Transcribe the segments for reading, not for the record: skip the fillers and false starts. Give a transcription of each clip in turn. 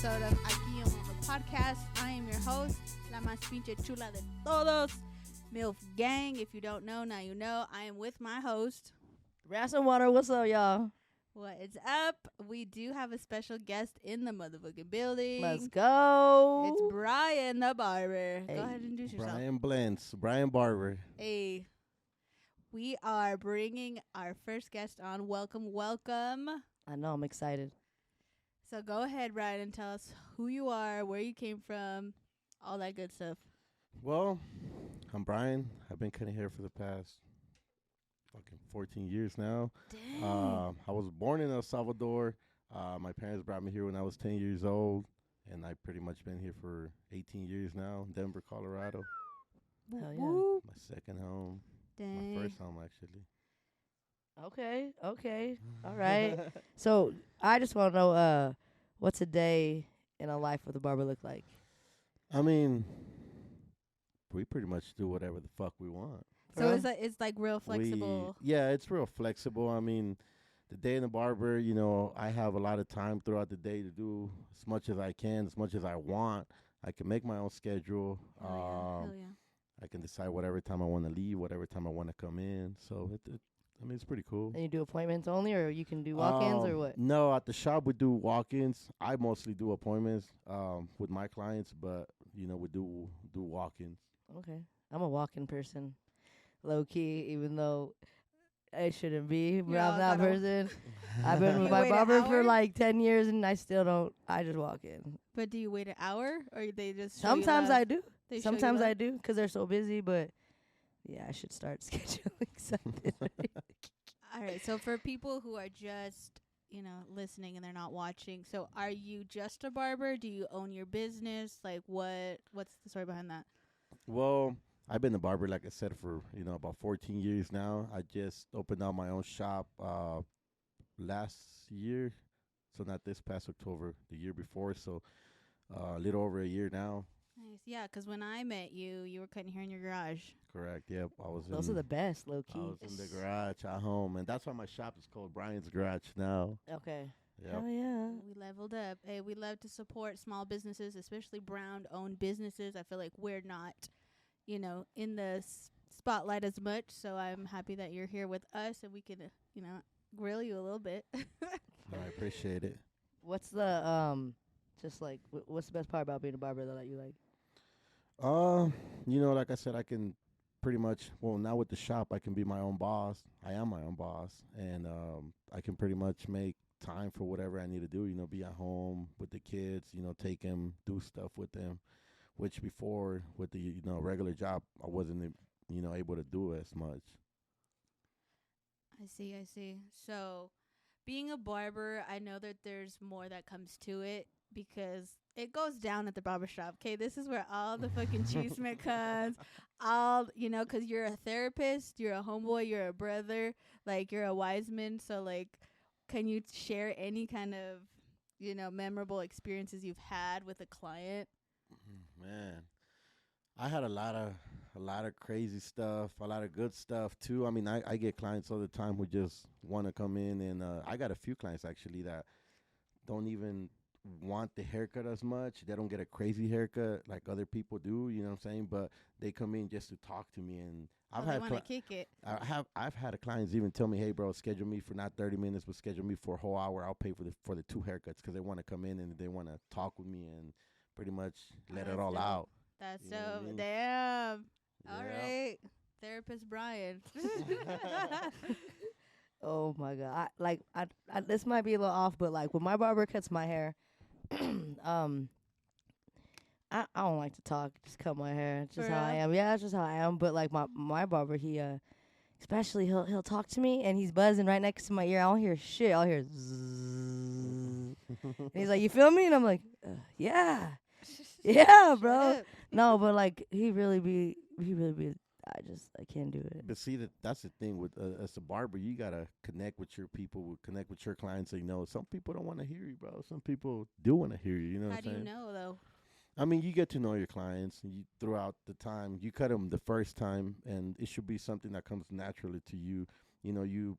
episode of Aque, Mando podcast. I am your host, la más pinche chula de todos, MILF Gang. If you don't know, now you know. I am with my host. Grass and water, what's up, y'all? What is up? We do have a special guest in the motherfucking building. Let's go. It's Brayan the Barber. Hey. Go ahead and introduce yourself. Brayan Blendz, Brayan Barber. Hey, we are bringing our first guest on. Welcome, welcome. I know, I'm excited. So go ahead, Brian, and tell us who you are, where you came from, all that good stuff. Well, I'm Brian. I've been cutting hair for the past fucking 14 years now. Dang. I was born in El Salvador. My parents brought me here when I was 10 years old, and I've pretty much been here for 18 years now, Denver, Colorado. Hell yeah. Whoop. My second home. Dang. My first home, actually. Okay. All right. So, I just want to know, what's a day in a life with a barber look like? I mean, we pretty much do whatever the fuck we want. So it's like real flexible. Yeah, it's real flexible. I mean, the day in the barber, you know, I have a lot of time throughout the day to do as much as I can, as much as I want. I can make my own schedule. Hell yeah. I can decide whatever time I want to leave, whatever time I want to come in. So, I mean, it's pretty cool. And you do appointments only, or you can do walk-ins, or what? No, at the shop we do walk-ins. I mostly do appointments with my clients, but, you know, we do walk-ins. Okay. I'm a walk-in person, low-key, even though I shouldn't be, but I'm that person. I've been with You my wait an barber for hour? like 10 years, and I still don't. I just walk in. But do you wait an hour, or they just show you Sometimes love? I do. They show you Sometimes love? I do, because they're so busy, but yeah, I should start scheduling something. All right. So for people who are just, you know, listening and they're not watching, so are you just a barber? Do you own your business? Like, what's the story behind that? Well, I've been a barber, like I said, for, you know, about 14 years now. I just opened up my own shop last year. So not this past October, the year before. So a little over a year now. Nice. Yeah, 'cause when I met you, you were cutting hair in your garage. Correct. Yep. Those are the best, low I key. was in the garage at home. And that's why my shop is called Brian's Garage now. Okay. Yep. Oh yeah. We leveled up. Hey, we love to support small businesses, especially brown-owned businesses. I feel like we're not, you know, in the spotlight as much. So I'm happy that you're here with us and we can, you know, grill you a little bit. I appreciate it. What's the just like what's the best part about being a barber that you like? You know, like I said, I can pretty much, well, now with the shop, I can be my own boss. I am my own boss. And I can pretty much make time for whatever I need to do, you know, be at home with the kids, you know, take them, do stuff with them, which before with the, you know, regular job, I wasn't, you know, able to do as much. I see. So being a barber, I know that there's more that comes to it because it goes down at the barber shop. Okay, this is where all the fucking cheeseman comes. All, you know, 'cause you're a therapist, you're a homeboy, you're a brother, like you're a wise man. So like, can you share any kind of, you know, memorable experiences you've had with a client? Man, I had a lot of crazy stuff, a lot of good stuff too. I mean, I get clients all the time who just want to come in, and I got a few clients actually that don't even want the haircut as much. They don't get a crazy haircut like other people do, you know what I'm saying? But they come in just to talk to me, and I've They had want to kick it. I've had clients even tell me, "Hey, bro, schedule me for not 30 minutes, but schedule me for a whole hour. I'll pay for the 2 haircuts," because they want to come in and they want to talk with me and pretty much let it that's all dope. out. That's You know what I dope. mean? Damn. All Yeah. right. Therapist Brian. Oh my god! I this might be a little off, but like when my barber cuts my hair, I don't like to talk. Just cut my hair. It's just For how I real? am. Yeah, it's just how I am. But like my barber, he especially he'll talk to me and he's buzzing right next to my ear. I don't hear shit. I'll hear zzz. And he's like, "You feel me?" And I'm like, "Yeah, yeah, bro." Shut up. No, but like he really be. I can't do it. But see, that's the thing with as a barber, you gotta connect with your people, connect with your clients. So you know, some people don't want to hear you, bro. Some people do want to hear you. You know How what do I'm you saying? know, though? I mean, you get to know your clients throughout the time. You cut them the first time, and it should be something that comes naturally to you. You know, you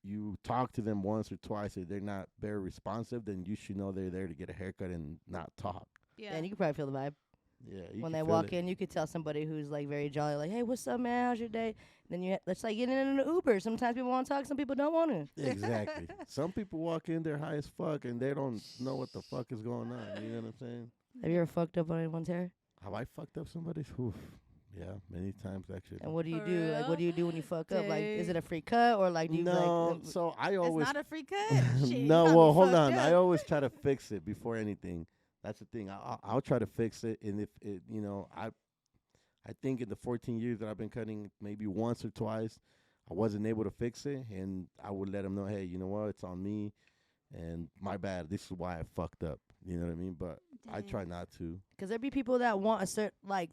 you talk to them once or twice and they're not very responsive, then you should know they're there to get a haircut and not talk. Yeah. And you can probably feel the vibe. Yeah, you When can they feel walk it. in, you could tell somebody who's like very jolly, like, "Hey, what's up, man? How's your day?" Then it's like getting in an Uber. Sometimes people want to talk, some people don't want to. Exactly. Some people walk in, they're high as fuck, and they don't know what the fuck is going on. You know what I'm saying? Have you ever fucked up on anyone's hair? Have I fucked up somebody's? Oof. Yeah, many times actually. And what do you For do? Like, real? what do you do when you fuck up? Like, is Dude. it a free cut or like do you No, like? so I It's always not a free cut. Shit, you no. got Well, me hold fucked on. I up. always try to fix it before anything. That's the thing. I'll try to fix it, and if it, I think in the 14 years that I've been cutting, maybe once or twice, I wasn't able to fix it, and I would let them know, hey, you know what, it's on me, and my bad. This is why I fucked up. You know what I mean? But I try not to. Because there be people that want a certain, like,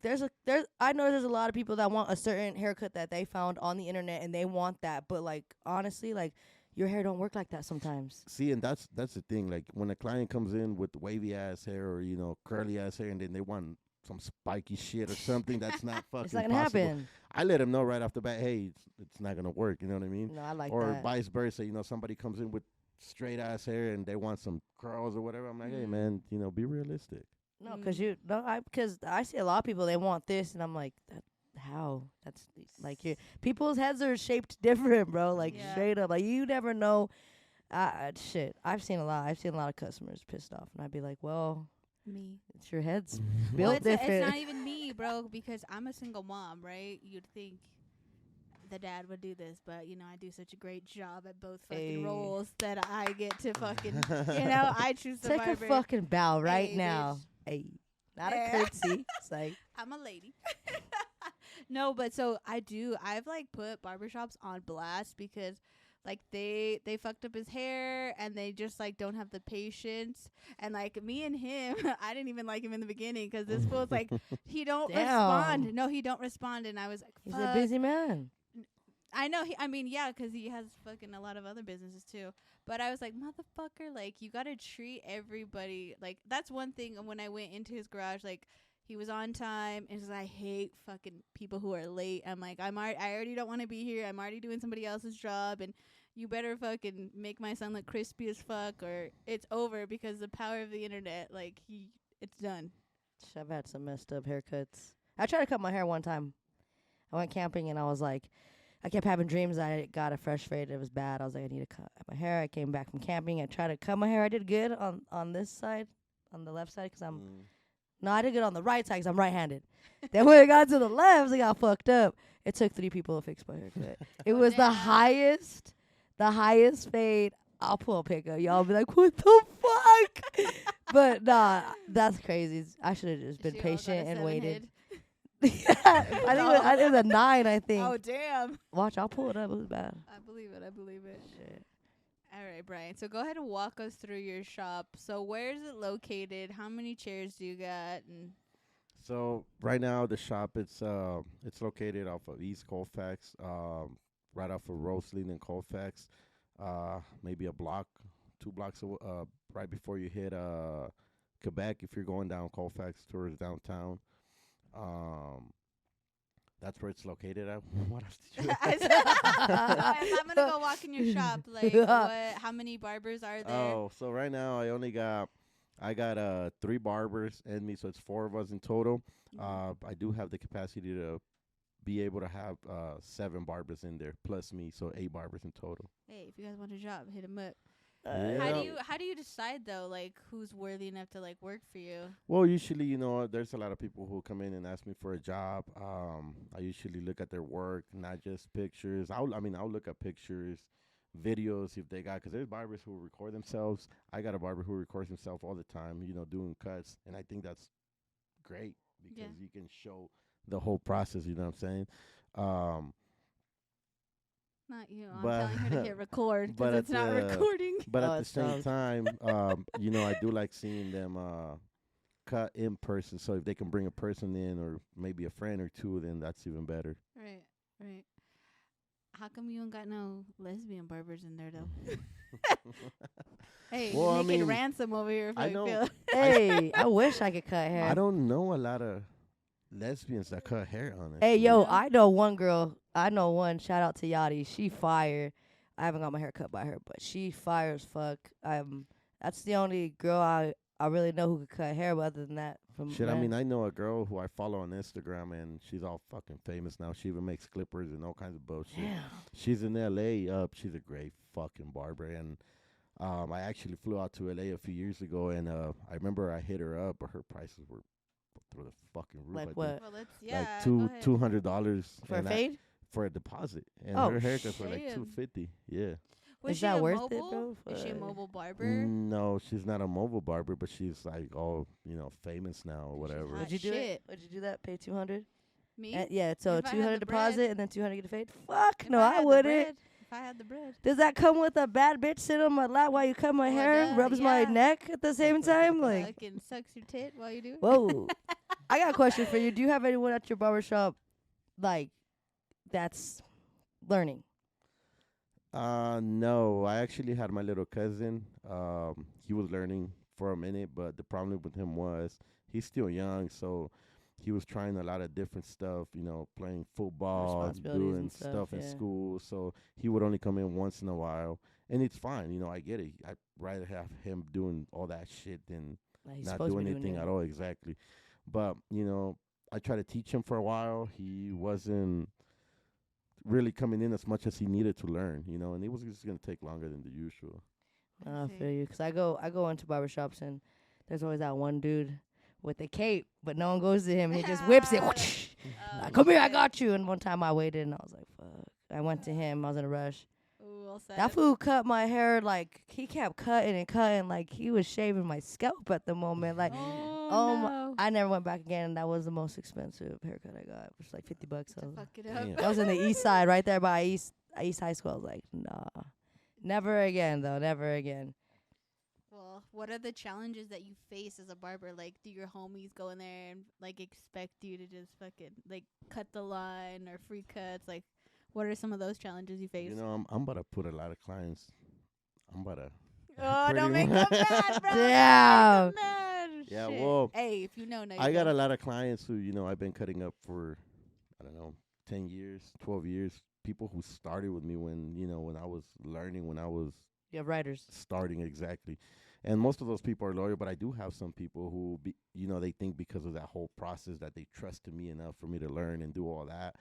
I know there's a lot of people that want a certain haircut that they found on the internet and they want that. But, like, honestly, like, your hair don't work like that sometimes. See, and that's the thing. Like, when a client comes in with wavy-ass hair or, curly-ass hair, and then they want some spiky shit or something that's not fucking It's not going to possible. happen. I let them know right off the bat, hey, it's not going to work. You know what I mean? No, I like or that. vice versa. Somebody comes in with straight ass hair and they want some curls or whatever. I'm like, hey man, be realistic. No, because I see a lot of people, they want this, and I'm like, how? That's like people's heads are shaped different, bro. Like straight up, like you never know. Shit, I've seen a lot of customers pissed off, and I'd be like, well, Me. it's your head's Well, built different. it's not even me, bro, because I'm a single mom, right? You'd think the dad would do this, but I do such a great job at both fucking roles that I get to fucking, I choose the Take barber. a fucking bow right Hey, now. bitch. Hey, not a Yeah. curtsy. It's like, I'm a lady. No, but so I've like put barbershops on blast because like they fucked up his hair and they just like don't have the patience. And like me and him, I didn't even like him in the beginning because this fool's like, he don't respond. No, he don't respond. And I was like, he's fuck. a busy man. I know. Yeah, because he has fucking a lot of other businesses too. But I was like, motherfucker, like you gotta treat everybody like that's one thing. When I went into his garage, like he was on time, and I hate fucking people who are late. I'm like, I already don't want to be here. I'm already doing somebody else's job, and you better fucking make my son look crispy as fuck, or it's over because the power of the internet. Like it's done. I've had some messed up haircuts. I tried to cut my hair one time. I went camping and I was like, I kept having dreams that I got a fresh fade. It was bad. I was like, I need to cut my hair. I came back from camping. I tried to cut my hair. I did good on this side, on the left side, because no, I did good on the right side because I'm right-handed. Then when it got to the left, I got fucked up. It took 3 people to fix my haircut. It was the highest fade. I'll pull a pic of y'all be like, what the fuck? But nah, that's crazy. I should have just been patient and waited. I think it was a 9, I think. Oh, damn. Watch, I'll pull it up. It was bad. I believe it. Shit. All right, Brian. So go ahead and walk us through your shop. So where is it located? How many chairs do you got? And So right now the shop it's located off of East Colfax, right off of Roseland and Colfax, maybe a block, 2 blocks right before you hit Quebec. If you're going down Colfax towards downtown. That's where it's located at. What else did you? if I'm gonna go walk in your shop, like, how many barbers are there? Oh, so right now I got 3 barbers and me, so it's 4 of us in total. I do have the capacity to be able to have 7 barbers in there plus me, so 8 barbers in total. Hey, if you guys want a job, hit him up. Yeah. How do you decide though, like who's worthy enough to like work for you? Well, usually, there's a lot of people who come in and ask me for a job. I usually look at their work, not just pictures. I'll look at pictures, videos if they got, because there's barbers who record themselves. I got a barber who records himself all the time, doing cuts, and I think that's great because you can show the whole process. You know what I'm saying? Not you. I'm But- telling her to hit record but because it's not recording. But Oh, at the it same sounds- time, I do like seeing them cut in person. So if they can bring a person in or maybe a friend or two, then that's even better. Right. How come you ain't got no lesbian barbers in there though? Hey, Well, I you're making mean, ransom over here. I know- Hey, I wish I could cut hair. I don't know a lot of lesbians that cut hair on it. Hey, yo, Yeah. I know one girl. I know one. Shout out to Yachty. She fire. I haven't got my hair cut by her, but she fires fuck. That's the only girl I really know who could cut hair. But other than that, from Shit, I mean, I know a girl who I follow on Instagram, and she's all fucking famous now. She even makes clippers and all kinds of bullshit. damn. She's in L.A. She's a great fucking barber, and I actually flew out to L.A. a few years ago, and I remember I hit her up, but her prices were through the fucking roof. Like I what? Well, let's Like go ahead. $200 For a fade? for a deposit, and Oh, her haircuts were like damn. $250. Yeah. Was Is she that a worth it, mobile? bro? Is she a Fuck. mobile barber? No, she's not a mobile barber, but she's like all famous now or whatever. hot. Would you do shit. it? Would you do that? Pay 200? Me? Yeah. So If I had 200 the bread. deposit and then 200 get a fade. Fuck If no, I I had the wouldn't. bread, if I had the bread. Does that come with a bad bitch sit on my lap while you cut my Well, hair, duh, rubs my yeah. neck at the same time? Like, Fucking sucks your tit while you do it. whoa. I got a question for you. Do you have anyone at your barbershop, like, that's learning? No, I actually had my little cousin. He was learning for a minute, but the problem with him was he's still young, so he was trying a lot of different stuff, playing football, Responsibilities doing and stuff, in yeah. school. So he would only come in once in a while, and it's fine. I get it. I'd rather have him doing all that shit than Like, he's not supposed to doing be anything it. at all. Exactly. But I tried to teach him for a while. He wasn't really coming in as much as he needed to learn, and it was just gonna take longer than the usual. I feel you, 'cause I go into barbershops and there's always that one dude with a cape, but no one goes to him. He just whips it. Like, come here, I got you. And one time I waited and I was like, fuck. I went to him. I was in a rush. Ooh, well said. That fool cut my hair like he kept cutting and cutting like he was shaving my scalp at the moment. Like, Oh, no. I never went back again. That was the most expensive haircut I got. It was like $50. To So fuck it up. Damn. that was in the east side, right there by East High School. I was like, nah, never again though, never again. Well, what are the challenges that you face as a barber? Like, do your homies go in there and like expect you to just fucking like cut the line or free cuts? Like, what are some of those challenges you face? I'm about to put a lot of clients. I'm about to. Oh, don't pretty make them much- mad, bro. Damn. Don't make 'em mad. Yeah, Shit. well, Hey, if you know, now you I got know. a lot of clients who, I've been cutting up for, I don't know, 10 years, 12 years. People who started with me when, when I was learning, when I was You have writers. starting exactly. And most of those people are loyal, but I do have some people who, they think because of that whole process that they trusted me enough for me to learn and do all that.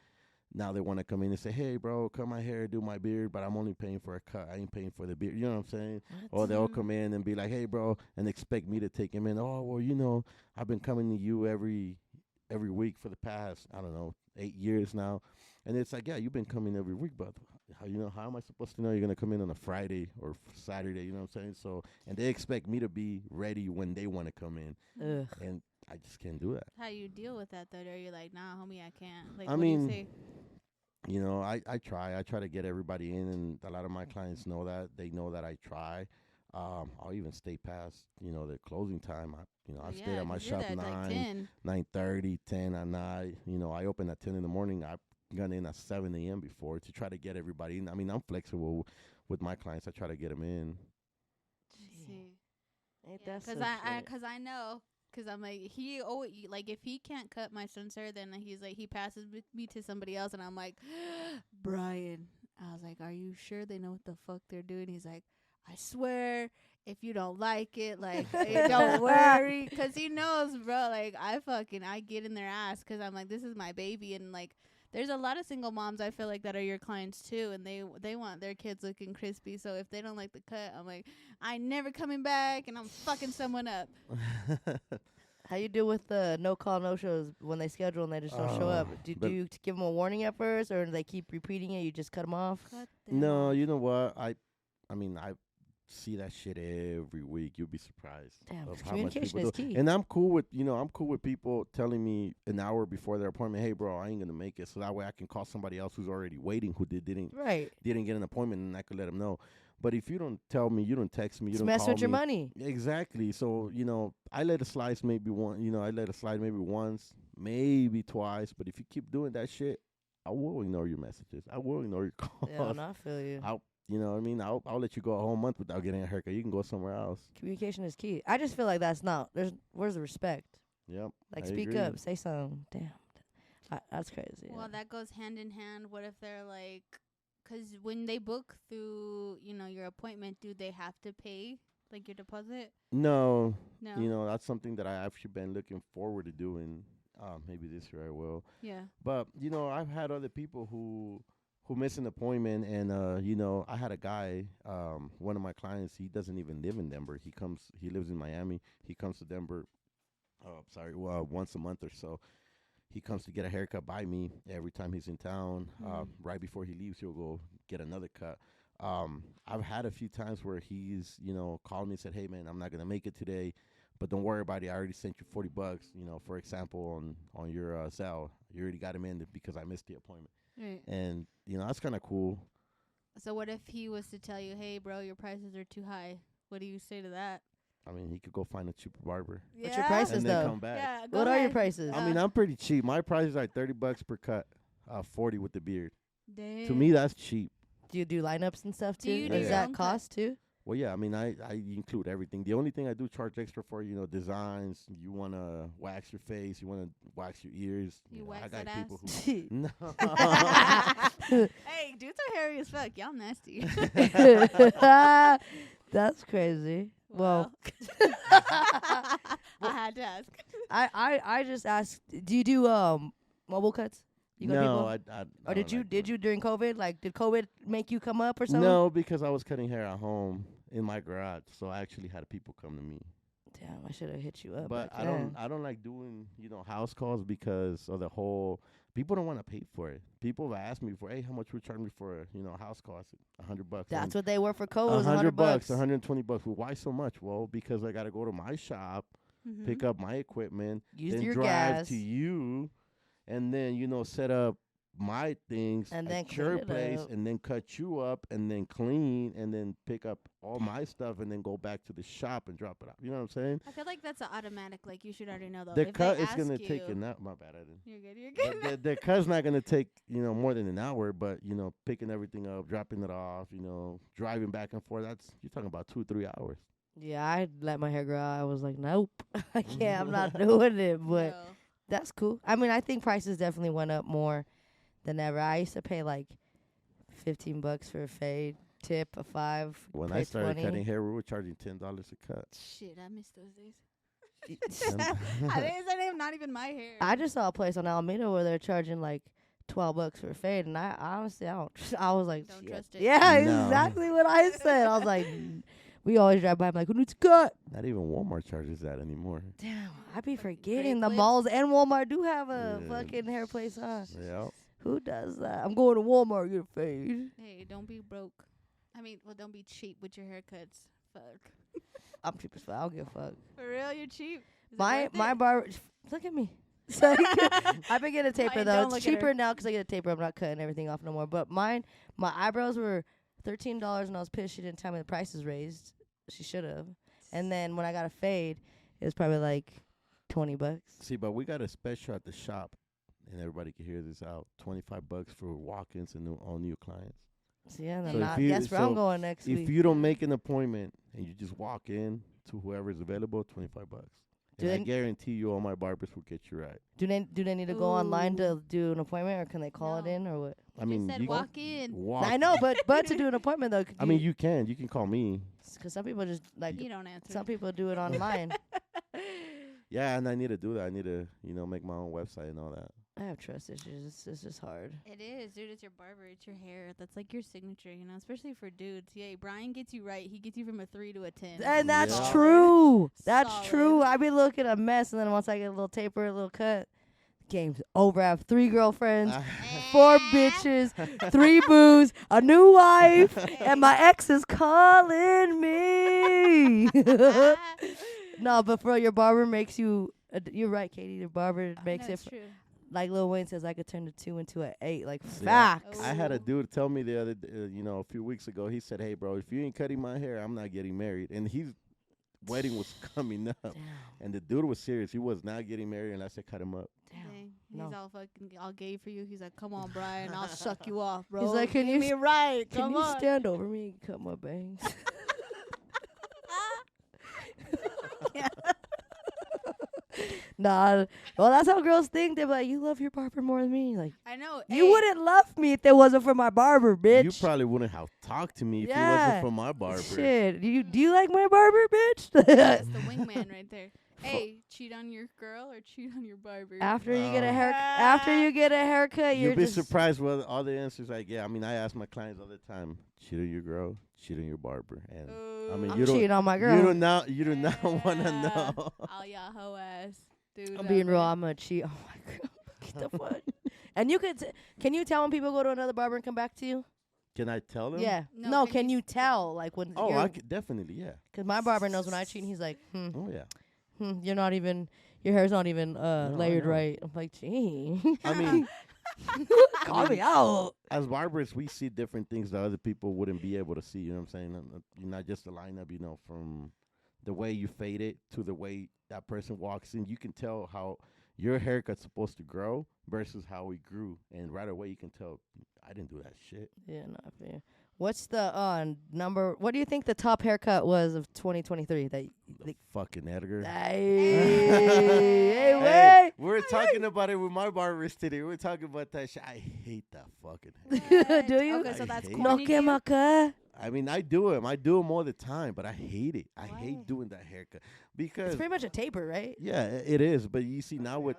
Now they want to come in and say, hey, bro, cut my hair, do my beard, but I'm only paying for a cut. I ain't paying for the beard. You know what I'm saying? Or they'll come in and be like, hey, bro, and expect me to take him in. Oh, well, I've been coming to you every week for the past, I don't know, 8 years now. And it's like, yeah, you've been coming every week, but how am I supposed to know you're going to come in on a Friday or Saturday? You know what I'm saying? So, and they expect me to be ready when they want to come in. Ugh. And I just can't do that. How you deal with that though? Are you like, nah, homie, I can't? Like, I what mean, do you say? I try to get everybody in, and a lot of my clients know that. They know that I try. I'll even stay past, the closing time. I stayed at my 'cause you're shop there at, like 10. 9:30, 10 at night. I open at 10 in the morning. I got in at 7 a.m. before to try to get everybody in. I mean, I'm flexible with my clients. I try to get them in. See. Ain't Yeah, that some shit? cause I know, cause I'm like he always like if he can't cut my son's hair, then he's like he passes me to somebody else, and I'm like, Brian. I was like, are you sure they know what the fuck they're doing? He's like, I swear, if you don't like it, like don't worry, cause he knows, bro. Like I get in their ass, cause I'm like, this is my baby, and like. There's a lot of single moms I feel like that are your clients too, and they want their kids looking crispy. So if they don't like the cut, I'm like, I never coming back, and I'm fucking someone up. How you deal with the no call, no shows when they schedule and they just don't show up? Do you give them a warning at first, or do they keep repeating it? You just cut them off? Cut them No, off. you know what? I see that shit every week. You'll be surprised. Damn, of 'cause how much communication people is do. key. And I'm cool with people telling me an hour before their appointment, hey, bro, I ain't gonna make it. So that way I can call somebody else who's already waiting who didn't Right. get an appointment, and I could let them know. But if you don't tell me, you don't text me, you It's don't mess call with your me. money. Exactly. So, I let it slide maybe once, maybe twice. But if you keep doing that shit, I will ignore your messages. I will ignore your calls. Yeah, no, I feel you. You know what I mean? I'll let you go a whole month without getting a haircut. You can go somewhere else. Communication is key. I just feel like that's not. Where's the respect? Yep. Like, I speak agree. up, say something. Damn, that's crazy. Well, that goes hand in hand. What if they're like 'cause when they book through, your appointment, do they have to pay like your deposit? No, No. that's something that I actually been looking forward to doing. Maybe this year I will. Yeah. But I've had other people who miss an appointment, and I had a guy, one of my clients. He doesn't even live in Denver. He lives in Miami. He comes to Denver. Once a month or so. He comes to get a haircut by me every time he's in town. Right before he leaves, he'll go get another cut. I've had a few times where he's, called me and said, "Hey man, I'm not gonna make it today, but don't worry about it. I already sent you $40. For example, on your Zelle, you already got him in because I missed the appointment." Right. And that's kind of cool. So what if he was to tell you, "Hey, bro, your prices are too high"? What do you say to that? I mean, he could go find a cheaper barber What's your prices and then though? come back. Yeah. What are your prices? I mean, I'm pretty cheap. My prices are $30 per cut, 40 with the beard. Damn. To me, that's cheap. Do you do lineups and stuff Do too? you do Does your that own cut? cost too? Well, yeah, I mean, I include everything. The only thing I do charge extra for, designs. You want to wax your face. You want to wax your ears. You know, wax I got that people ass? who. No. Hey, dudes are hairy as fuck. Y'all nasty. That's crazy. Well, I had to ask. I just asked. Do you do mobile cuts? You go to No, people? I Or don't did you like did that. you during COVID? Like, did COVID make you come up or something? No, because I was cutting hair at home in my garage, so I actually had people come to me. Damn, I should have hit you up. But back I don't like doing house calls because of the whole. People don't want to pay for it. People have asked me for, "Hey, how much would you charge me for a house call?" I said, $100. That's what they were for COVID. Was $100, $100. $120. Well, why so much? Well, because I got to go to my shop, pick up my equipment, Use then your drive gas. to you, and then set up my things And then at your clean it place, up. and then cut you up, and then clean, and then pick up all my stuff, and then go back to the shop and drop it off. You know what I'm saying? I feel like that's an automatic. Like you should already know though. The If cut they is gonna ask take you- an hour. My bad, I didn't. You're good. You're good. The cut's not gonna take more than an hour, but picking everything up, dropping it off, driving back and forth. You're talking about 2-3 hours. Yeah, I let my hair grow out. I was like, nope, I can't. I'm not doing it. But No. that's cool. I mean, I think prices definitely went up more than ever. I used to pay like $15 for a fade, tip a 5. When pay I started 20. cutting hair, we were charging $10 a cut. Shit, I miss those days. And- I think it's not even my hair. I just saw a place on Alameda where they're charging like $12 for a fade, and I honestly I don't. I was like, Don't shit. trust it. Yeah, No. exactly what I said. I was like, we always drive by. I'm like, who needs a cut? Not even Walmart charges that anymore. Damn, I be Fucking forgetting the clips. malls and Walmart do have a Yeah. fucking hair place, huh? Yeah. Who does that? I'm going to Walmart to get a fade. Hey, don't be broke. Don't be cheap with your haircuts. Fuck. I'm cheap as fuck. I don't give a fuck. For real, you're cheap. Is it My worth my it? barber. Look at me. So I've been getting a taper Ryan, though. don't It's look at her. cheaper now 'cause I get a taper. I'm not cutting everything off no more. But my eyebrows were $13, and I was pissed she didn't tell me the prices raised. She should have. And then when I got a fade, it was probably like $20. See, but we got a special at the shop, and everybody can hear this out. $25 for walk-ins and all new clients. So yeah, then So not, if you- that's where I'm so going next If week. you don't make an appointment and you just walk in to whoever's available, $25. Do And I they- guarantee you, all my barbers will get you right. Do they need to go online to do an appointment, or can they call it No. in, or what? I mean, said you walk in. walk. I know, but to do an appointment though, I mean, you can call me. because some people just like You don't answer. some people do it online. Yeah, and I need to do that. I need to, make my own website and all that. I have trust issues. It's just hard. It is, dude. It's your barber. It's your hair. That's like your signature, especially for dudes. Yeah, Brian gets you right. He gets you from a 3 to a 10. And that's Yeah. true. That's Solid. true. I be looking a mess, and then once I get a little taper, a little cut, game's over. I have 3 girlfriends, 4 bitches, 3 boos, a new wife, and my ex is calling me. No, but for your barber makes you. You're right, Katie. Your barber makes it. That's true. Like Lil Wayne says, I could turn the 2 into an 8. Like Yeah. facts. I had a Ooh. dude tell me the other, a few weeks ago. He said, "Hey, bro, if you ain't cutting my hair, I'm not getting married." And his wedding was coming up, Damn. and the dude was serious. He was not getting married, and I said, "Cut him up." Damn. Dang. He's No. all fucking all gay for you. He's like, "Come on, Brian, I'll suck you off, bro." He's like, "Can Get you me right? Can Come you on." stand over me and cut my bangs? Nah. Well, that's how girls think. They're like, you love your barber more than me. Like, I know. you Hey, wouldn't love me if it wasn't for my barber, bitch. You probably wouldn't have talked to me if it Yeah. wasn't for my barber. Shit. Do you like my barber, bitch? That's the wingman right there. Hey, cheat on your girl or cheat on your barber? After you get a Oh. after you get a haircut, you're You'd be just surprised with all the answers I get. I mean, I ask my clients all the time, cheat on your girl, cheat on your barber. And I mean, I'm you don't cheating on my girl. You do not want to Yeah. know. All y'all hoe ass. Dude, I'm being real. I'm gonna cheat on my girl. Get the fuck. And you could. Can you tell when people go to another barber and come back to you? Can I tell them? Yeah. No, No. can Can you you tell like when? Oh, I could definitely, yeah. Because my barber knows when I cheat. And he's like, Oh, yeah. you're not even. Your hair's not even I layered know. right. I'm like, gee. I mean, Call me out. as barbers, we see different things that other people wouldn't be able to see. You know what I'm saying? You're not just a lineup, from the way you fade it to the way that person walks in. You can tell how your haircut's supposed to grow versus how it grew. And right away, you can tell, I didn't do that shit. Yeah, not fair. What's the number? What do you think the top haircut was of 2023? The fucking Edgar. Hey, Hey, wait. we're talking about it with my barbers today. We're talking about that shit. I hate that fucking haircut. Do you? Okay, so I that's hate No corny. to you? quemaca. I mean, I do them. I do them all the time, but I hate it. I Why? hate doing that haircut because It's pretty much a taper, right? yeah, it is. But you see now with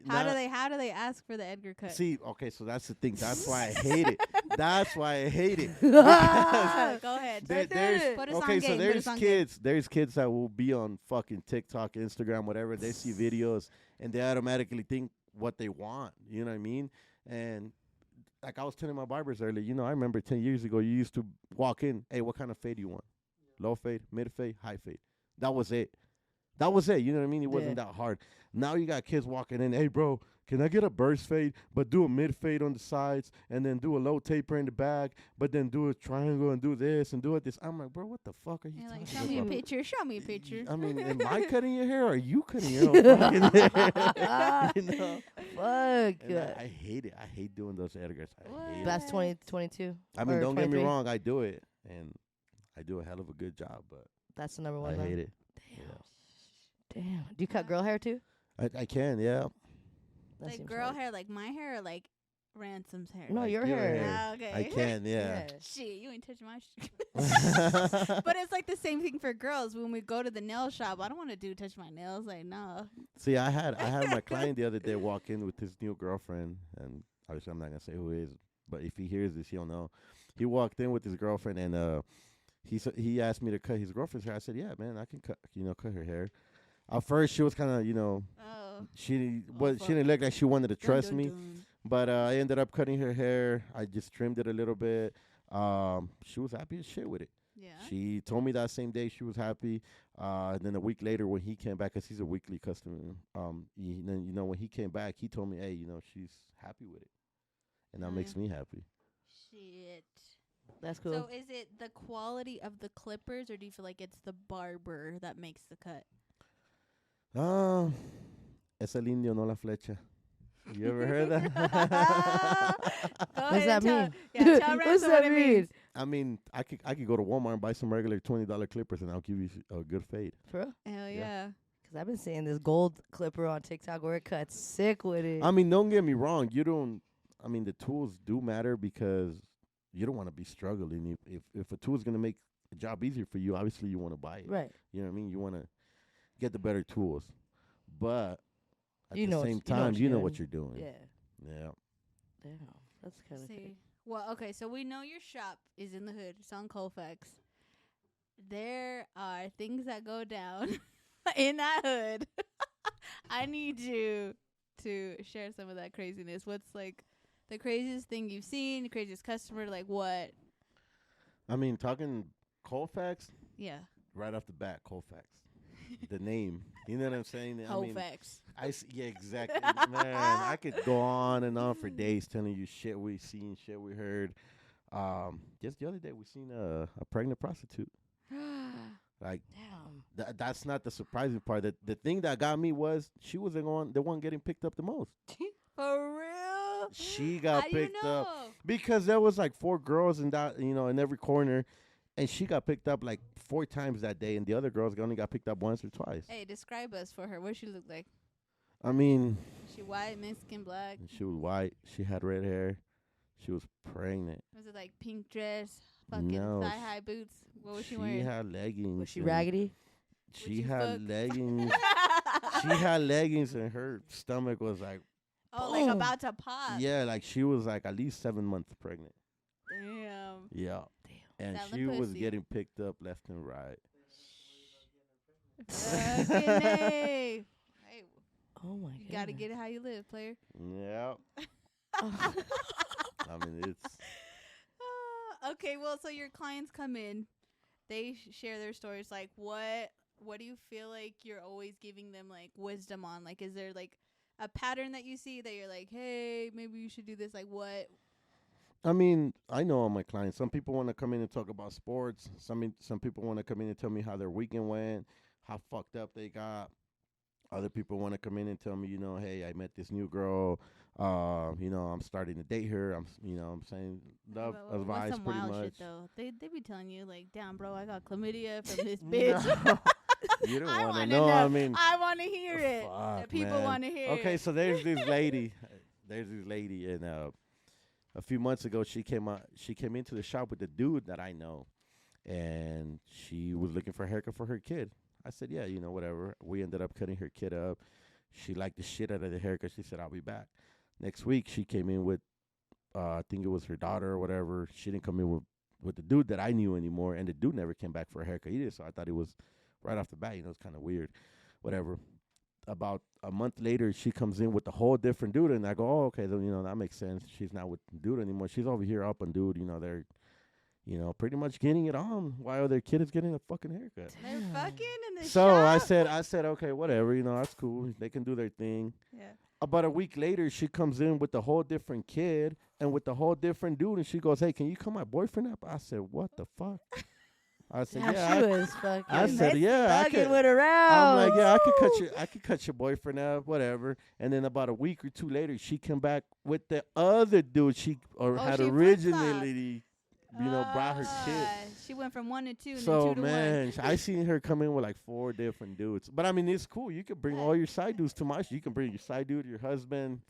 How now- do they ask for the Edgar cut? see? Okay, so that's the thing. That's why I hate it. That's why I hate it. Go ahead. There's Put us okay, on so game. Put us on game. there's kids that will be on fucking TikTok, Instagram, whatever. They see videos and they automatically think what they want. You know what I mean? And like I was telling my barbers earlier, I remember 10 years ago, you used to walk in, hey, what kind of fade do you want? Low fade, mid fade, high fade. That was it. That was it. You know what I mean? It wasn't that hard. Now you got kids walking in, hey, bro, can I get a burst fade, but do a mid fade on the sides and then do a low taper in the back, but then do a triangle and do this and do it this. I'm like, bro, what the fuck are you You're like, talking show me a about? picture. Show me a picture. I mean, am I cutting your hair or are you cutting your own fucking hair? You know? Fuck. And I hate it. I hate doing those Edgars. I hate That's it. 2022. I mean, or don't get me 23. wrong. I do it, and I do a hell of a good job, but That's the number one. I though. hate it. Damn. Do you cut girl hair too? I can, yeah. That Like seems girl hard. hair, like my hair, or like Ransom's hair. No, Like your your hair. hair. Ah, okay. I can, yeah. Shit, you ain't touching my shit. But it's like the same thing for girls. When we go to the nail shop, I don't want to touch my nails. Like, no. See, I had my client the other day walk in with his new girlfriend, and obviously I'm not gonna say who it is, but if he hears this, he'll know. He walked in with his girlfriend, and he asked me to cut his girlfriend's hair. I said, yeah, man, I can cut her hair. At first, she was kind of, Oh. she fuck. didn't look like she wanted to trust Dun, me. dun, dun. But I ended up cutting her hair. I just trimmed it a little bit. She was happy as shit with it. Yeah. She told me that same day she was happy. And then a week later when he came back, 'cause he's a weekly customer, then, when he came back, he told me, hey, she's happy with it. And that Oh, makes yeah. me happy. Shit. That's cool. So is it the quality of the clippers, or do you feel like it's the barber that makes the cut? Es el indio, no la flecha. You ever heard that? Go What's ahead that and tell, mean? Yeah, tell What's Ransom that what it mean? means. I mean, I could go to Walmart and buy some regular $20 clippers, and I'll give you a good fade. For real? Hell Yeah. yeah. Because I've been seeing this gold clipper on TikTok where it cuts sick with it. I mean, don't get me wrong. The tools do matter because you don't want to be struggling. If a tool is going to make a job easier for you, obviously you want to buy it. right. You know what I mean? You want to get the better tools. But at You the know what same you know time, what you know you're what doing. you're doing. Yeah. Yeah. Damn. That's kind of See. Well, okay, so we know your shop is in the hood. It's on Colfax. There are things that go down in that hood. I need you to share some of that craziness. What's like the craziest thing you've seen, the craziest customer, like what? I mean, talking Colfax, Yeah. right off the bat, Colfax. The name. You know what I'm saying? Colfax. Yeah, exactly. Man, I could go on and on for days telling you shit we seen, shit we heard. Just the other day we seen a pregnant prostitute. Like Damn. that's not the surprising part. The thing that got me was she was the one getting picked up the most. For real? She got How do you picked know? up because there was like 4 girls in that, in every corner, and she got picked up like 4 times that day, and the other girls only got picked up once or twice. Hey, describe us for her. What she look like? I mean, Is she white, Mexican, black? she was white. She had red hair. She was pregnant. Was it like pink dress, fucking No, thigh high boots? What was she she wearing? had leggings. Was she and raggedy? She you had fuck? leggings. She had leggings, and her stomach was like, Oh, like Boom. about to pop. yeah, like she was like at least 7 months pregnant. Damn. Yeah. And Selling she was pussy. getting picked up left and right. Hey, Oh my god. you gotta get it how you live, player. Yeah. Oh. I mean, it's Okay, well, so your clients come in, they share their stories. Like, what do you feel like you're always giving them like wisdom on? Like, is there like a pattern that you see that you're like, hey, maybe you should do this? Like, what? I mean, I know all my clients. Some people want to come in and talk about sports. Some people want to come in and tell me how their weekend went, how fucked up they got. Other people want to come in and tell me, hey, I met this new girl. I'm starting to date her. I'm saying love What's advice some pretty wild much. shit though? They be telling you like, damn, bro, I got chlamydia from this bitch. No. You don't I want to wanna know. I mean, I want to hear it. fuck, The people man. want to hear Okay, it. so there's this lady. And a few months ago, she came into the shop with a dude that I know, and she was looking for a haircut for her kid. I said, yeah, whatever. We ended up cutting her kid up. She liked the shit out of the haircut. She said, I'll be back. Next week, she came in with, I think it was her daughter or whatever. She didn't come in with the dude that I knew anymore, and the dude never came back for a haircut either, so I thought it was right off the bat. It's kind of weird. Whatever. About a month later, she comes in with a whole different dude, and I go, oh, okay, then, that makes sense. She's not with the dude anymore. She's over here up on dude. They're, pretty much getting it on while their kid is getting a fucking haircut. They're fucking in the So shop. I said, okay, whatever, that's cool. They can do their thing. Yeah. About a week later, she comes in with a whole different kid and with a whole different dude, and she goes, hey, can you call my boyfriend up? I said, what the fuck? I said, Yeah, she was fucking. I said, yeah, I thugging could. with her I'm like, out. yeah, I could cut your boyfriend up, whatever. And then about a week or two later, she came back with the other dude she had she originally, brought her kid. She went from 1 to 2 and So then 2 to 1. man, I seen her come in with like 4 different dudes. But I mean, it's cool. You can bring all your side dudes to my. You can bring your side dude, your husband,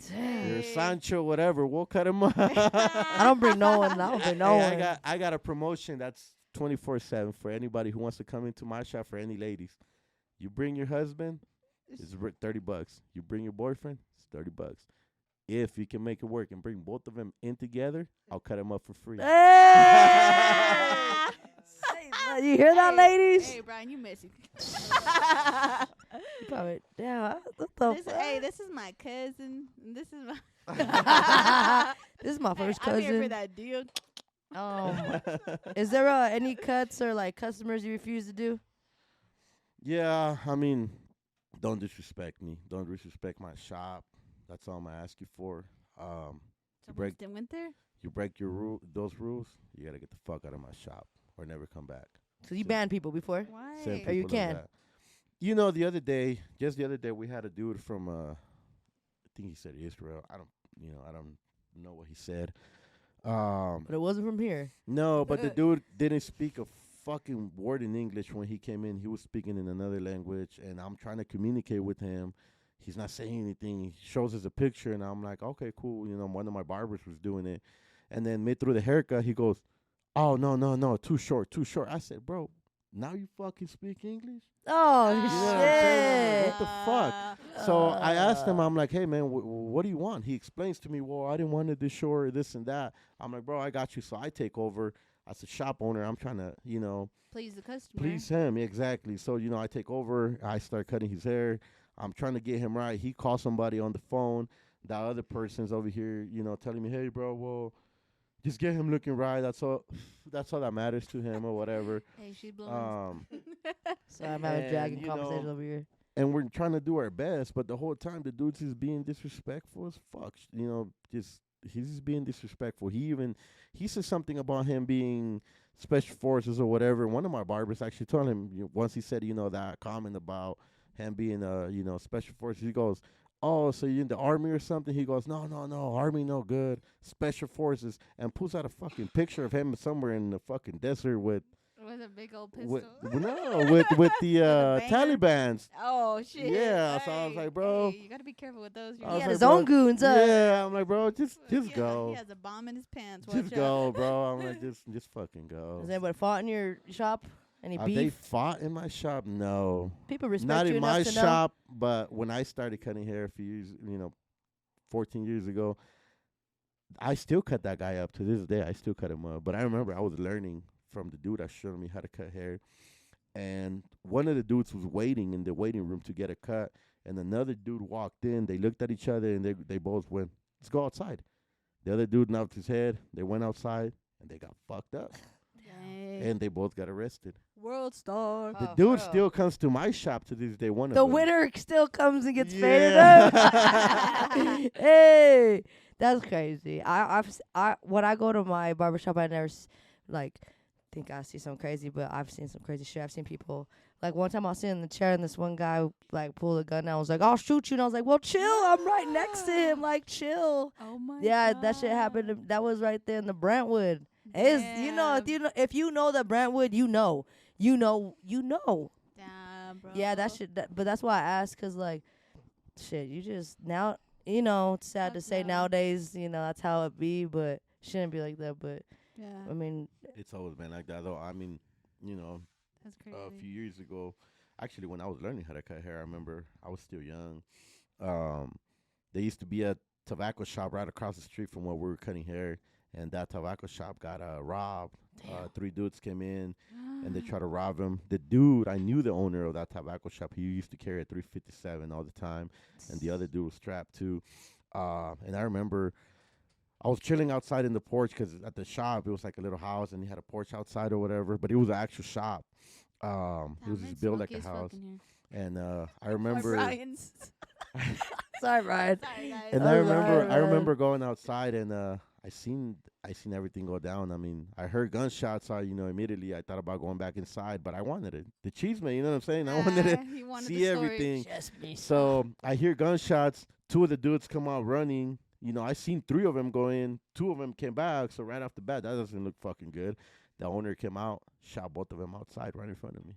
your Sancho, whatever. We'll cut him up. I don't bring no one. I don't bring no Hey, one. I got a promotion that's 24/7 for anybody who wants to come into my shop. For any ladies, you bring your husband, it's $30. You bring your boyfriend, it's $30. If you can make it work and bring both of them in together, I'll cut them up for free. Hey! You hear that, ladies? Hey, Brian, you messy. You probably, yeah. What the fuck? Hey, this is my cousin. This is my. This is my first I'm here for cousin. that deal. Is there any cuts or like customers you refuse to do? Yeah, I mean, don't disrespect me. Don't disrespect my shop. That's all I'm gonna ask you for. So break- Winston went there. You break those rules, you gotta get the fuck out of my shop or never come back. So you banned people before? Why? Send Or you people like can. that. The other day, we had a dude from I think he said Israel. I don't know what he said. But it wasn't from here. No, but the dude didn't speak a fucking word in English when he came in. He was speaking in another language, and I'm trying to communicate with him. He's not saying anything. He shows us a picture, and I'm like, okay, cool. One of my barbers was doing it. And then mid through the haircut, he goes, oh, no, too short. I said, bro, now you fucking speak English? Oh, You know what I'm saying? shit. What the fuck? So I asked him, I'm like, hey, man, what do you want? He explains to me, well, I didn't want it this short or this and that. I'm like, bro, I got you. So I take over as a shop owner. I'm trying to, Please the customer. please him. Exactly. So, I take over. I start cutting his hair. I'm trying to get him right. He calls somebody on the phone. The other person's over here, telling me, hey, bro, well, just get him looking right. That's all that matters to him or whatever. Hey, she's blowing. So I'm having a dragon And, conversation over here. And we're trying to do our best, but the whole time the dude's just being disrespectful as fuck. He's just being disrespectful. He said something about him being special forces or whatever. One of my barbers actually told him once he said, that comment about him being special forces. He goes, oh, so you in the army or something? He goes, no, army no good. Special forces, and pulls out a fucking picture of him somewhere in the fucking desert with With a big old pistol. with the banger? Talibans. Oh shit! Yeah, so I was like, bro. hey, you gotta be careful with those. I He was had like, his own bro, goons. Yeah, I'm like, bro, just Yeah, go. He has a bomb in his pants. Just Watch go, out. bro. I'm like, just fucking go. Has anybody fought in your shop? Any They beef? fought in my shop? No. People respect Not you in enough my to know. shop, but when I started cutting hair a few years, 14 years ago, I still cut that guy up to this day. I still cut him up. But I remember I was learning from the dude that showed me how to cut hair. And one of the dudes was waiting in the waiting room to get a cut. And another dude walked in. They looked at each other, and they both went, let's go outside. The other dude knocked his head. They went outside, and they got fucked up. Dang. And they both got arrested. World star. The Oh, dude for real. still comes to my shop to this day. One of The them. winner still comes and gets Yeah. faded up. Hey, that's crazy. When I go to my barbershop, I never think I see something crazy, but I've seen some crazy shit. I've seen people like one time I was sitting in the chair and this one guy like pulled a gun and I was like, I'll shoot you, and I was like, well, chill. I'm right next to him. Like, chill. Oh my. Yeah, God. that shit happened. That was right there in the Brentwood. It's if you know the Brentwood, you know. Damn, bro. Yeah, but that's why I asked, 'cause like, shit, you just now, it's sad Fuck to say no. nowadays, that's how it be, but shouldn't be like that. But Yeah, I mean, It's always been like that, though. I mean, that's crazy. a few years ago, actually, when I was learning how to cut hair, I remember I was still young. There used to be a tobacco shop right across the street from where we were cutting hair, and that tobacco shop got robbed. Three dudes came in, and they tried to rob him. The dude, I knew the owner of that tobacco shop. He used to carry a 357 all the time, and the other dude was strapped too. And I remember I was chilling outside in the porch because at the shop, it was like a little house, and he had a porch outside or whatever, but it was an actual shop. It was just built like a house. And I remember, sorry, Ryan. Sorry, guys. and All I right. remember going outside, and I seen everything go down. I mean, I heard gunshots. So immediately I thought about going back inside, but I wanted it. The cheese man, you know what I'm saying? I wanted to He wanted see the story. everything. Just me. So I hear gunshots. Two of the dudes come out running. I seen three of them go in. Two of them came back. So right off the bat, that doesn't look fucking good. The owner came out, shot both of them outside right in front of me.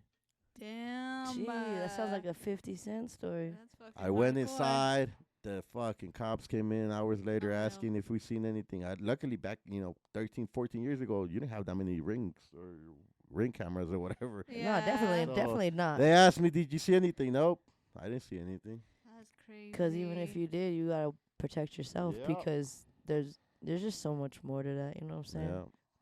Damn. Gee, that sounds like a 50 Cent story. That's fucking I went hardcore. inside. The fucking cops came in hours later Oh, no. asking if we seen anything. Luckily back, 13, 14 years ago, you didn't have that many rings or ring cameras or whatever. Yeah. No, definitely, So definitely not. They asked me, did you see anything? Nope. I didn't see anything. That's crazy. Because even if you did, you gotta protect yourself Yeah. because there's just so much more to that. You know what I'm saying? Yeah.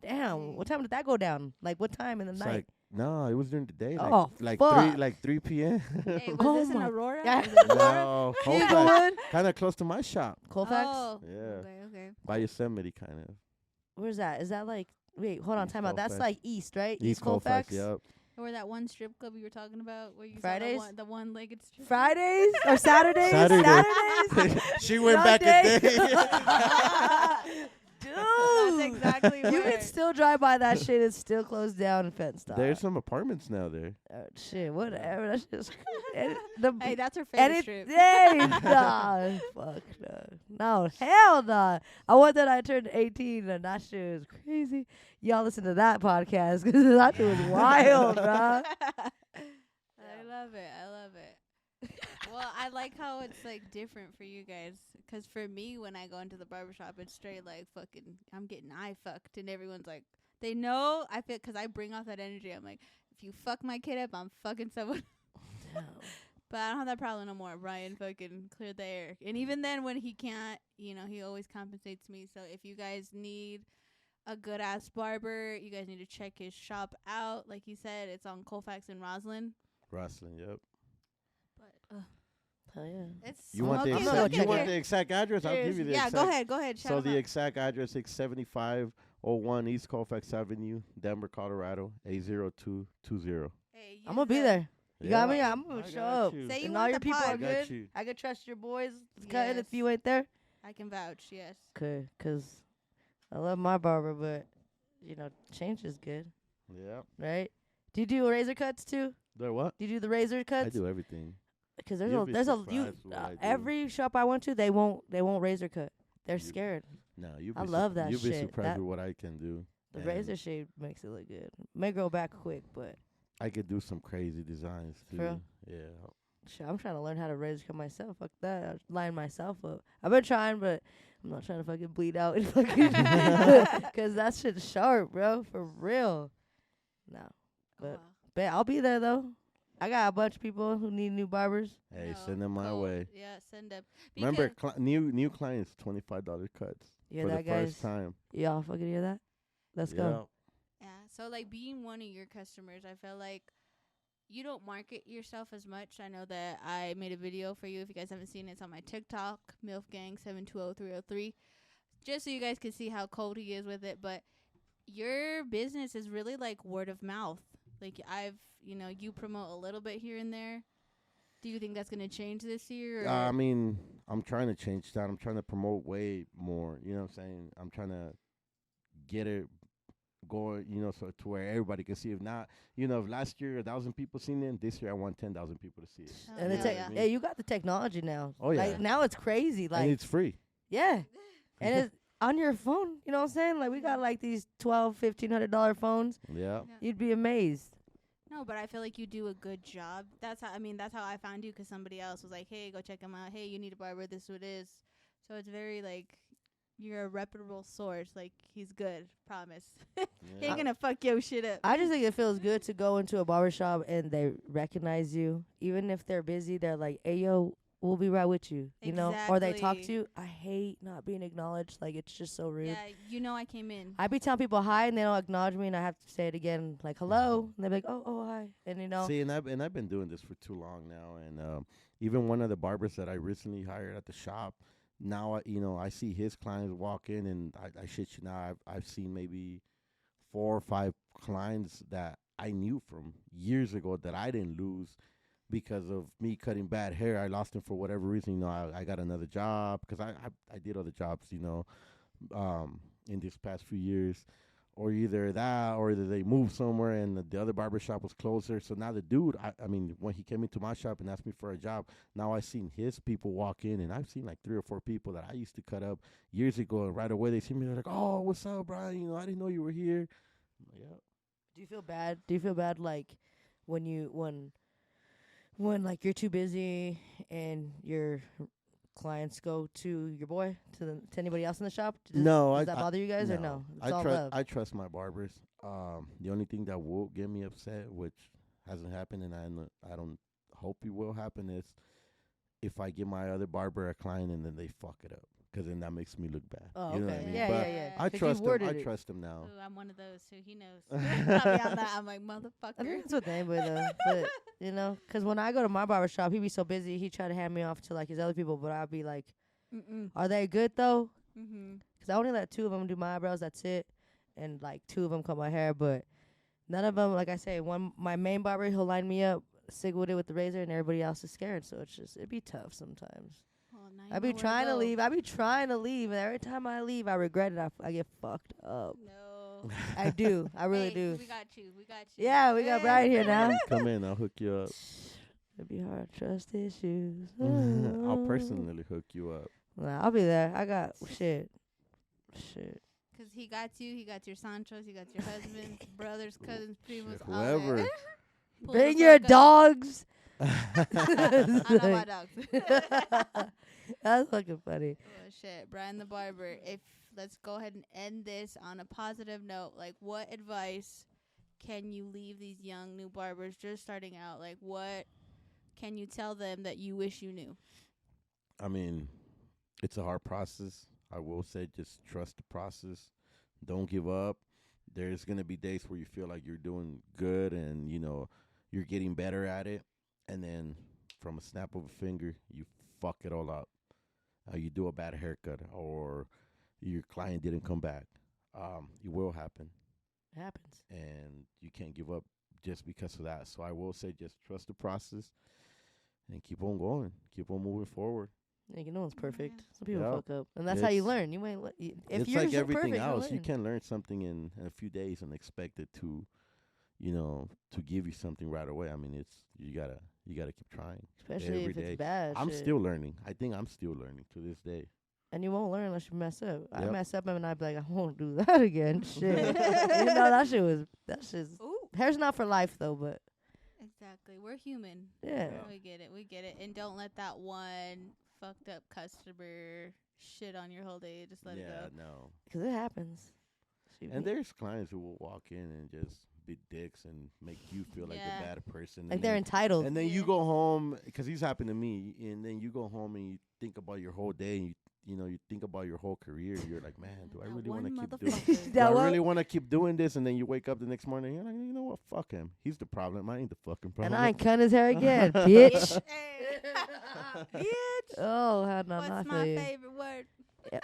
Damn, what time did that go down? Like what time in the It's night? like, no, it was during the day. Oh, like fuck. 3 p.m. Hey, was Oh this in my- Aurora? Yeah. Was it Aurora? No, Colfax. Inglewood, Kind of close to my shop. Colfax. Oh. Yeah. Okay. By Yosemite, kind of. Where's that? Is that like? Wait, hold on, East time out. That's Colfax. like east, right? East Colfax, Colfax. yep. Or that one strip club you were talking about where you Fridays? saw the one-legged strip club? Fridays or Saturdays? Saturday. Saturdays. She went Y'all back a date? day. Dude, That's exactly you where. can still drive by that shit. It's still closed down and fenced off. There's some apartments now there. Shit, whatever. That's just Hey, that's her favorite strip. Hey, nah, fuck no, hell nah. I want that I turned 18 and that shit was crazy. Y'all listen to that podcast because that shit was wild, bro. I love it. I love it. Well, I like how it's like different for you guys. 'Cause for me, when I go into the barbershop, it's straight like fucking, I'm getting eye fucked, and everyone's like, they know. I feel 'cause I bring off that energy. I'm like, if you fuck my kid up, I'm fucking someone. But I don't have that problem no more. Brian fucking cleared the air, and even then, when he can't, he always compensates me. So if you guys need a good ass barber, you guys need to check his shop out. Like he said, it's on Colfax and Roslyn. Roslyn, yep. But Hell yeah. it's You want the I'm gonna exact, go you check want it. the exact address? I'll give you the yeah. exact. Go ahead. Shout So 'em the out. exact address is 7501 East Colfax Avenue, Denver, Colorado, 80220. Hey, I'm gonna be there. You got me? I'm I gonna got show up. you. Say you And want all your the people pod. are I got good. you. I can trust your boys cutting if Yes. you ain't there. I can vouch. Yes. Good, 'cause I love my barber, but change is good, Yeah. right? Do you do razor cuts too? There what? Do you do the razor cuts? I do everything. Because You'll be there's a surprised what I do. every shop I went to, they won't razor cut. They're You- scared. No, you. I love that You'll be shit. surprised That- with what I can do. The And razor shave makes it look good. May grow back quick, but I could do some crazy designs too. For real? Yeah. shit, I'm trying to learn how to razor cut myself. Fuck that. I'll line myself up. I've been trying, but I'm not trying to fucking bleed out. Because that shit's sharp, bro. For real. No. But, Wow. but I'll be there, though. I got a bunch of people who need new barbers. Hey, No, send them my cold. way. Yeah, send them. Remember, Because- new clients, $25 cuts Yeah, for that the guys. first time. Y'all fucking hear that? Let's go. Yeah. So like being one of your customers, I feel like you don't market yourself as much. I know that I made a video for you. If you guys haven't seen it, it's on my TikTok, MILF Gang 720303. Just so you guys can see how cold he is with it. But your business is really like word of mouth. Like you promote a little bit here and there. Do you think that's gonna change this year? Or? I mean, I'm trying to change that. I'm trying to promote way more. You know what I'm saying? I'm trying to get it going, so to where everybody can see. If not, if last year 1,000 people seen it, this year I want 10,000 people to see it. Oh, And hell the yeah. yeah, you got the technology now. Oh, yeah. Like, now it's crazy. Like, And it's free. yeah. And it's on your phone. You know what I'm saying? Like, we got like these $1,200-$1,500 phones. Yeah. Yeah. You'd be amazed. No, but I feel like you do a good job. That's how I found you, because somebody else was like, hey, go check him out. Hey, you need a barber. This is what it is. So it's very like, you're a reputable source. Like, he's good. Promise. He ain't gonna fuck your shit up. I just think it feels good to go into a barbershop and they recognize you. Even if they're busy, they're like, hey, yo, we'll be right with you. You know? Or they talk Exactly. to you. I hate not being acknowledged. Like, it's just so rude. Yeah, I came in. I be telling people hi and they don't acknowledge me and I have to say it again, like, hello. And they're like, oh, hi. And, See, and I've been doing this for too long now, and even one of the barbers that I recently hired at the shop, now I see his clients walk in, and I shit you now, I've seen maybe 4 or 5 clients that I knew from years ago that I didn't lose because of me cutting bad hair. I lost them for whatever reason. I got another job because I did other jobs, in this past few years. Or either that, or either they moved somewhere and the other barber shop was closer. So now the dude, I mean, when he came into my shop and asked me for a job, now I seen his people walk in, and I've seen like 3 or 4 people that I used to cut up years ago, and right away they see me, they're like, oh, what's up, Brian? I didn't know you were here. Yeah. Do you feel bad? Do you feel bad, like, when like you're too busy and your clients go to your boy, to anybody else in the shop? Does that bother you guys or no? It's all love. I trust my barbers. The only thing that will get me upset, which hasn't happened, and I don't hope it will happen, is if I give my other barber a client and then they fuck it up, because then that makes me look bad. Oh, You know okay. what I mean? Yeah, But yeah. I 'Cause trust you him. worded I it. trust him now. Ooh, I'm one of those too. He knows. I'll be on that. I'm like, I think motherfucker. that's with anybody though. But, because when I go to my barber shop, he be so busy, he try to hand me off to like his other people, but I'll be like, Mm-mm. are they good though? Mm-hmm. 'Cause I only let 2 of them do my eyebrows, that's it. And like 2 of them cut my hair, but none of them, like I say, my main barber, he'll line me up, sig with it with the razor, and everybody else is scared. So it'd be tough sometimes. Well, now you I know be where to trying to go. leave. And every time I leave, I regret it. I get fucked up. No. I do. I really Hey, do. We got you. Yeah, we got Brian here now. Come in, I'll hook you up. It'd be hard. Trust issues. I'll personally hook you up. Nah, I'll be there. I got shit. Because he got you. He got your Sanchos. He got your husband, brothers, cousins, primos, all Whoever. that. Pull Bring the your fuck up. dogs. I know my dogs. That's fucking funny. Oh shit, Brian the barber. Let's go ahead and end this on a positive note. Like, what advice can you leave these young new barbers just starting out? Like, what can you tell them that you wish you knew? I mean, it's a hard process. I will say just trust the process. Don't give up. There's going to be days where you feel like you're doing good and, you're getting better at it. And then from a snap of a finger, you fuck it all up. You do a bad haircut or your client didn't come back. It will happen. It happens. And you can't give up just because of that. So I will say just trust the process and keep on going. Keep on moving forward. Yeah, no one's perfect. Yeah. Some people Yeah. fuck up, and that's how you It's- learn. You ain't if It's you're like so everything perfect, else. You learn. can learn something in a few days and expect it to, to give you something right away. I mean, you gotta keep trying. Especially every if day. it's bad. I'm shit. still learning. I think I'm still learning to this day. And you won't learn unless you mess up. I Yep. mess up and I'd be like, I won't do that again. Shit. You know, that shit's, Ooh. hair's not for life though, but Exactly. We're human. yeah. We get it. We get it. And don't let that one fucked up customer shit on your whole day. Just let it Yeah, go. no. Because it happens. And there's clients who will walk in and just be dicks and make you feel like Yeah. a bad person. Like and they're then, entitled. and then you Yeah. go home, because he's happened to me, and then you go home and you think about your whole day, and you think about your whole career. You're like, man, do I That really want to one keep doing motherfucker. do That I one- really want to keep doing this? And then you wake up the next morning, and you're like, you know what? Fuck him. He's the problem. I ain't the fucking problem. And I ain't cut his hair again, bitch. Hey. Bitch. Oh, how not What's feel my you. favorite word?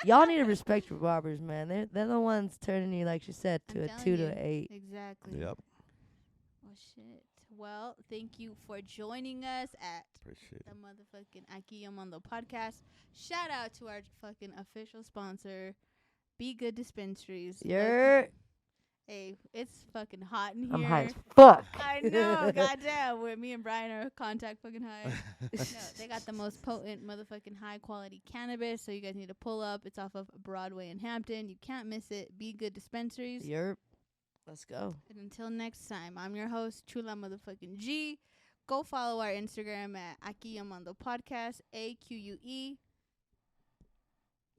Y'all need to respect your barbers, man. They're the ones turning you, like she said, to I'm a telling 2 you. to an 8. Exactly. Yep. Oh, shit. Well, thank you for joining us at Appreciate the it. motherfucking Aque Mando podcast. Shout out to our fucking official sponsor, Be Good Dispensaries. You're. Hey, it's fucking hot in here. I'm high as fuck. I know, goddamn. Where me and Brian are contact fucking high. No, they got the most potent motherfucking high quality cannabis, so you guys need to pull up. It's off of Broadway in Hampton. You can't miss it. Be Good Dispensaries. You're. Let's go. And until next time, I'm your host, Chula motherfucking G. Go follow our Instagram at Aque Mando Podcast, AQUE.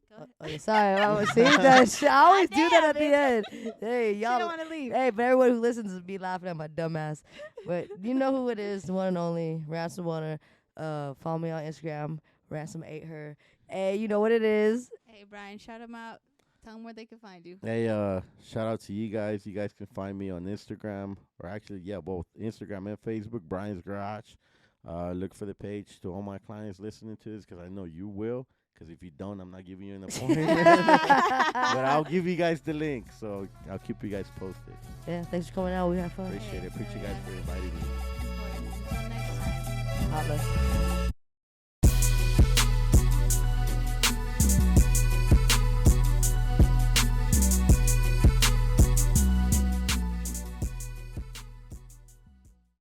Go ahead. Okay, sorry. I always see that shit. I always do that at the Goddamn, end. Hey, She don't y'all. want to leave. Hey, but everyone who listens will be laughing at my dumb ass. But you know who it is, the one and only Ransom Water. Follow me on Instagram. Ransom ate her. Hey, you know what it is. Hey, Brian, shout them out. Tell them where they can find you. Hey, shout out to you guys. You guys can find me on Instagram, or actually, yeah, both Instagram and Facebook, Brian's Garage. Look for the page to all my clients listening to this, because I know you will. Because if you don't, I'm not giving you an appointment. But I'll give you guys the link, so I'll keep you guys posted. Yeah, thanks for coming out. We had fun. Appreciate it. Appreciate you guys for inviting me. Until next time. Holla.